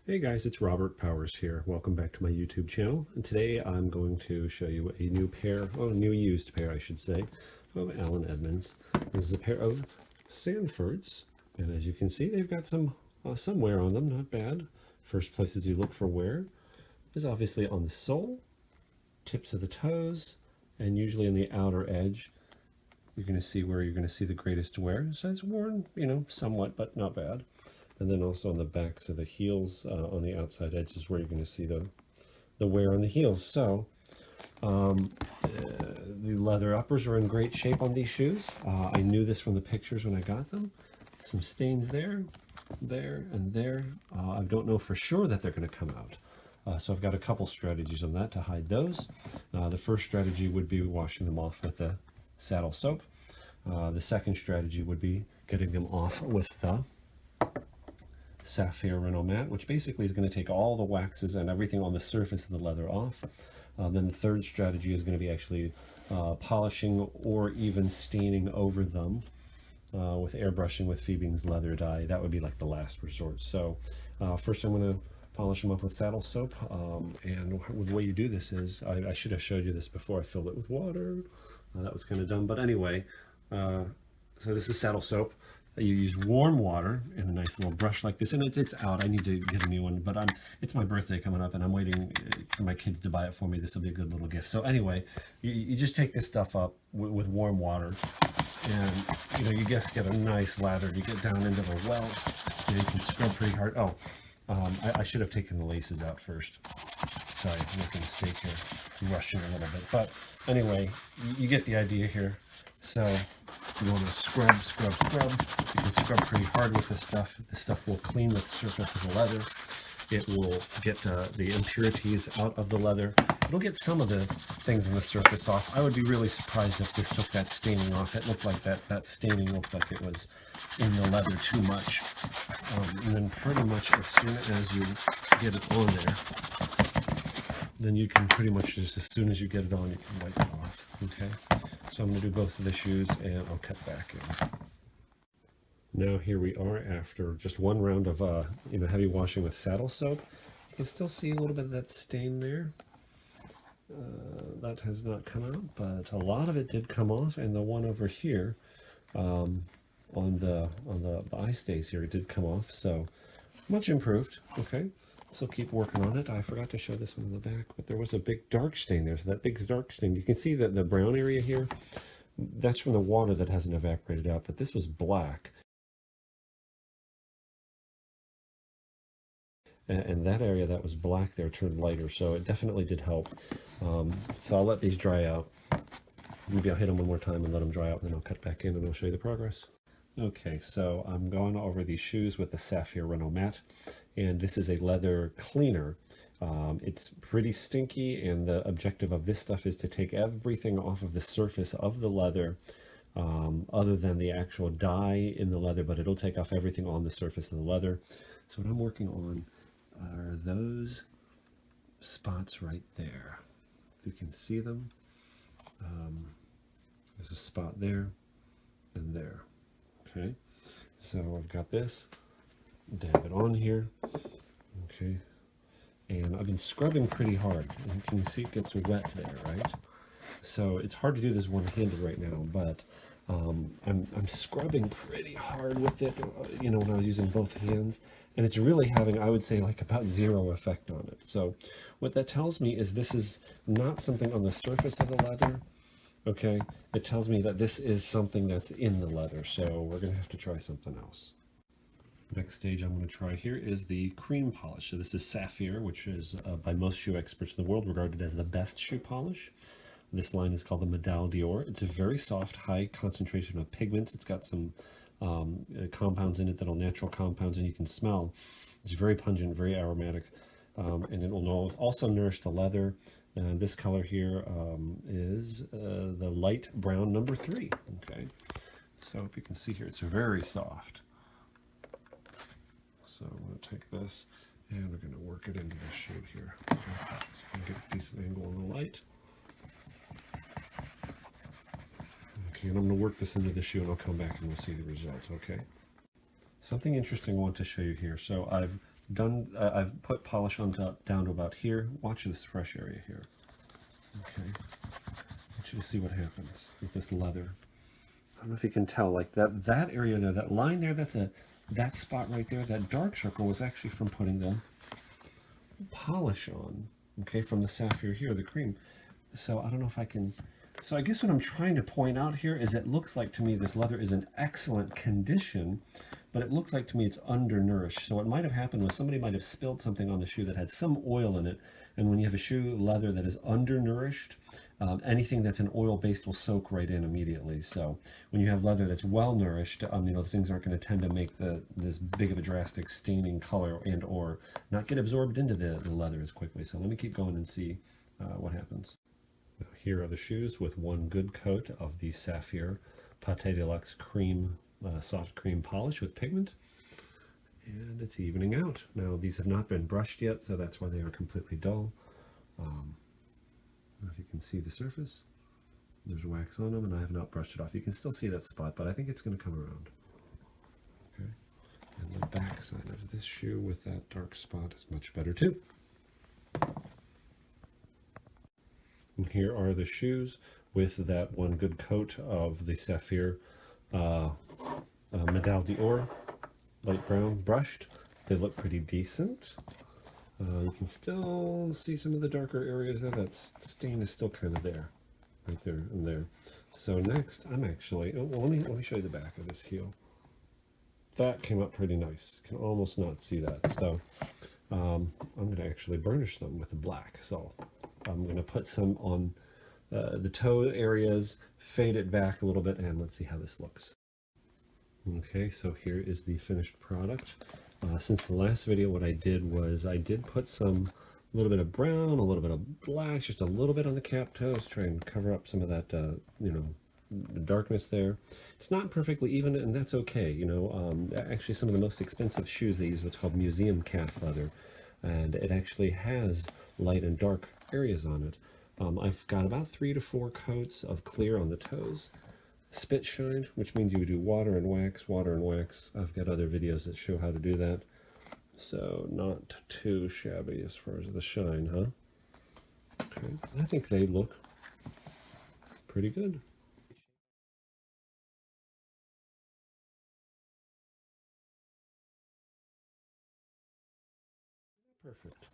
Hey guys, it's Robert Powers here. Welcome back to my YouTube channel. And today I'm going to show you a new pair, well, a new used pair, I should say, of Allen Edmonds. This is a pair of Sanfords, and as you can see, they've got some wear on them, not bad. First places you look for wear is obviously on the sole, tips of the toes, and usually on the outer edge. You're going to see where you're going to see the greatest wear. So it's worn, somewhat, but not bad. And then also on the backs of the heels, on the outside edges, where you're going to see the wear on the heels. So the leather uppers are in great shape on these shoes. I knew this from the pictures when I got them. Some stains there, and there. I don't know for sure that they're going to come out. So I've got a couple strategies on that to hide those. The first strategy would be washing them off with the saddle soap. The second strategy would be getting them off with the Saphir Renomat, which basically is going to take all the waxes and everything on the surface of the leather off. Then the third strategy is going to be actually polishing or even staining over them with airbrushing with Phoebe's leather dye. That would be like the last resort. So first I'm going to polish them up with saddle soap, and the way you do this is, I should have showed you this before I filled it with water. That was kind of dumb, but anyway, so this is saddle soap. You use warm water and a nice little brush like this, and it's out. I need to get a new one, but it's my birthday coming up, and I'm waiting for my kids to buy it for me. This will be a good little gift. So anyway, you just take this stuff up with warm water, and you just get a nice lather. You get down into the welt, and you can scrub pretty hard. I should have taken the laces out first. Sorry, I'm making a mistake here. I'm rushing a little bit, but anyway, you get the idea here. So you want to scrub. You can scrub pretty hard with this stuff. This stuff will clean the surface of the leather. It will get the impurities out of the leather. It'll get some of the things on the surface off. I would be really surprised if this took that staining off. It looked like that staining looked like it was in the leather too much. And then pretty much as soon as you get it on there, then you can pretty much just, as soon as you get it on, you can wipe it off. Okay. So I'm going to do both of the shoes, and I'll cut back in. Now here we are after just one round of heavy washing with saddle soap. You can still see a little bit of that stain there. That has not come out, but a lot of it did come off, and the one over here on the eye stays here, it did come off. So much improved. Okay. So keep working on it. I forgot to show this one in the back, but there was a big dark stain there. So that big dark stain, you can see that the brown area here, that's from the water that hasn't evaporated out, but this was black. And that area that was black there turned lighter, so it definitely did help. So I'll let these dry out. Maybe I'll hit them one more time and let them dry out, and then I'll cut back in and I'll show you the progress. Okay, so I'm going over these shoes with the Saphir Renomat, and this is a leather cleaner. It's pretty stinky, and the objective of this stuff is to take everything off of the surface of the leather, other than the actual dye in the leather, but it'll take off everything on the surface of the leather. So what I'm working on are those spots right there. If you can see them, there's a spot there and there. Okay, so I've got this, dab it on here. Okay, and I've been scrubbing pretty hard, and you can see it gets wet there, right? So it's hard to do this one-handed right now, but I'm scrubbing pretty hard with it, when I was using both hands, and it's really having, I would say, like about zero effect on it. So what that tells me is this is not something on the surface of the leather. Okay, it tells me that this is something that's in the leather, so we're going to have to try something else. Next stage I'm going to try here is the cream polish. So this is Saphir, which is by most shoe experts in the world regarded as the best shoe polish. This line is called the Medal d'Or. It's a very soft, high concentration of pigments. It's got some compounds in it that are natural compounds, and you can smell. It's very pungent, very aromatic, and it will also nourish the leather. This color here is the light brown number 3. Okay, so if you can see here, it's very soft. So I'm going to take this and we're going to work it into the shoe here. Okay. So I can get a decent angle on the light. Okay, and I'm going to work this into the shoe, and I'll come back and we'll see the result. Okay. Something interesting I want to show you here. So I've done. I've put polish on down to about here. Watch this fresh area here. Okay, I want you to see what happens with this leather. I don't know if you can tell, like that area there, that line there, that spot right there, that dark circle was actually from putting the polish on, okay, from the Saphir here, the cream. So I don't know if I can, so I guess what I'm trying to point out here is it looks like to me this leather is in excellent condition, but it looks like to me it's undernourished. So what might have happened was somebody might have spilled something on the shoe that had some oil in it, and when you have a shoe leather that is undernourished, anything that's an oil based will soak right in immediately. So when you have leather that's well nourished, those things aren't going to tend to make this big of a drastic staining color and or not get absorbed into the leather as quickly. So let me keep going and see what happens. Now, here are the shoes with one good coat of the Saphir Pâté de Luxe cream, soft cream polish with pigment. And it's evening out. Now these have not been brushed yet, so that's why they are completely dull. I don't know if you can see the surface. There's wax on them, and I have not brushed it off. You can still see that spot, but I think it's going to come around. Okay, and the back side of this shoe with that dark spot is much better too. And here are the shoes with that one good coat of the Saphir Medal d'Or, light brown, brushed. They look pretty decent. You can still see some of the darker areas there. That stain is still kind of there, right there and there. So next, I'm actually, let me show you the back of this heel. That came up pretty nice. You can almost not see that. So I'm going to actually burnish them with black. So I'm going to put some on the toe areas, fade it back a little bit, and let's see how this looks. Okay, so here is the finished product. Since the last video, what I did was I did put a little bit of brown, a little bit of black, just a little bit on the cap toes, try and cover up some of that, the darkness there. It's not perfectly even, and that's okay. Actually, some of the most expensive shoes, they use what's called museum calf leather, and it actually has light and dark areas on it. I've got about 3 to 4 coats of clear on the toes. Spit shine, which means you do water and wax, water and wax. I've got other videos that show how to do that. So not too shabby as far as the shine, huh? Okay, I think they look pretty good. Perfect.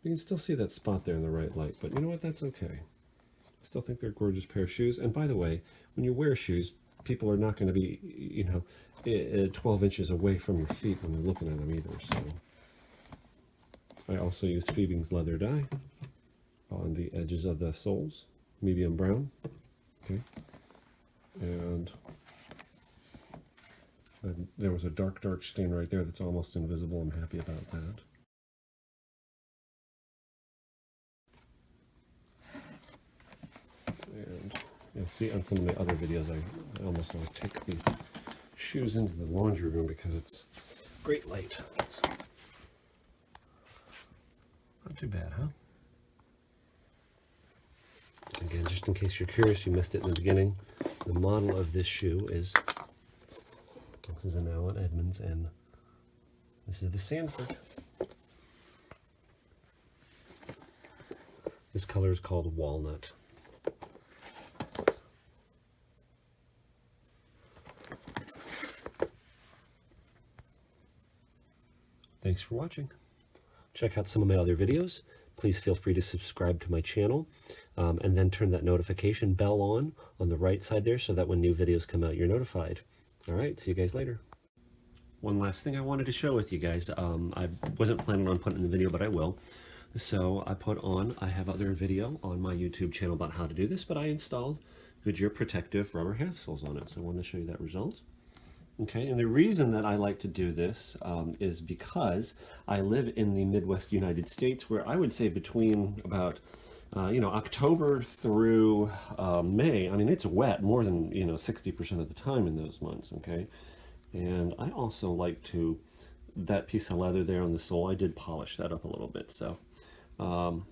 You can still see that spot there in the right light, but you know what? That's okay. I still think they're a gorgeous pair of shoes. And by the way, when you wear shoes, people are not going to be, 12 inches away from your feet when they're looking at them either. So I also used Phoebe's leather dye on the edges of the soles, medium brown. Okay, and there was a dark stain right there that's almost invisible. I'm happy about that. And you'll see on some of the other videos, I almost always take these shoes into the laundry room because it's great light. Not too bad, huh? Again, just in case you're curious, you missed it in the beginning, the model of this shoe is, this is an Allen Edmonds, and this is the Sanford. This color is called Walnut. Thanks for watching. Check out some of my other videos. Please feel free to subscribe to my channel, and then turn that notification bell on the right side there so that when new videos come out, you're notified. All right, see you guys later. One last thing I wanted to share with you guys. I wasn't planning on putting in the video, but I will. So I have other video on my YouTube channel about how to do this, but I installed Goodyear protective rubber half soles on it. So I wanted to show you that result. Okay, and the reason that I like to do this is because I live in the Midwest United States, where I would say between about October through May, I mean, it's wet more than 60% of the time in those months. Okay, and I also like that piece of leather there on the sole, I did polish that up a little bit. So and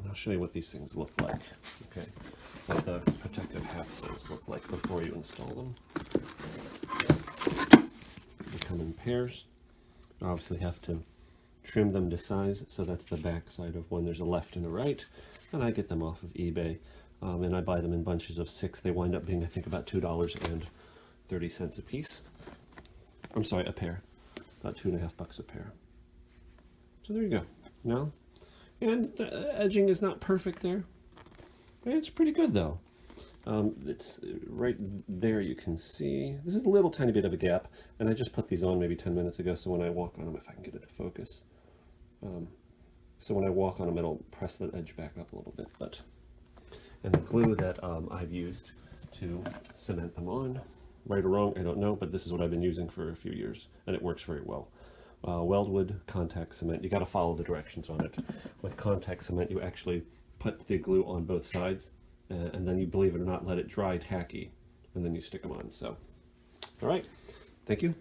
I'll show you what these things look like. Okay, what the protective half soles look like before you install them. They come in pairs. Obviously have to trim them to size, so that's the back side of one. There's a left and a right, and I get them off of eBay, and I buy them in bunches of 6. They wind up being, I think, about $2.30 a piece. I'm sorry, a pair. About $2.50 a pair. So there you go. Now, and the edging is not perfect there. It's pretty good though. It's right there, you can see. This is a little tiny bit of a gap, and I just put these on maybe 10 minutes ago, so when I walk on them, if I can get it to focus. So when I walk on them, it'll press the edge back up a little bit. And the glue that I've used to cement them on, right or wrong, I don't know, but this is what I've been using for a few years, and it works very well. Weldwood contact cement, you got to follow the directions on it. With contact cement, you actually put the glue on both sides, and then you, believe it or not, let it dry tacky, and then you stick them on. So, all right, thank you.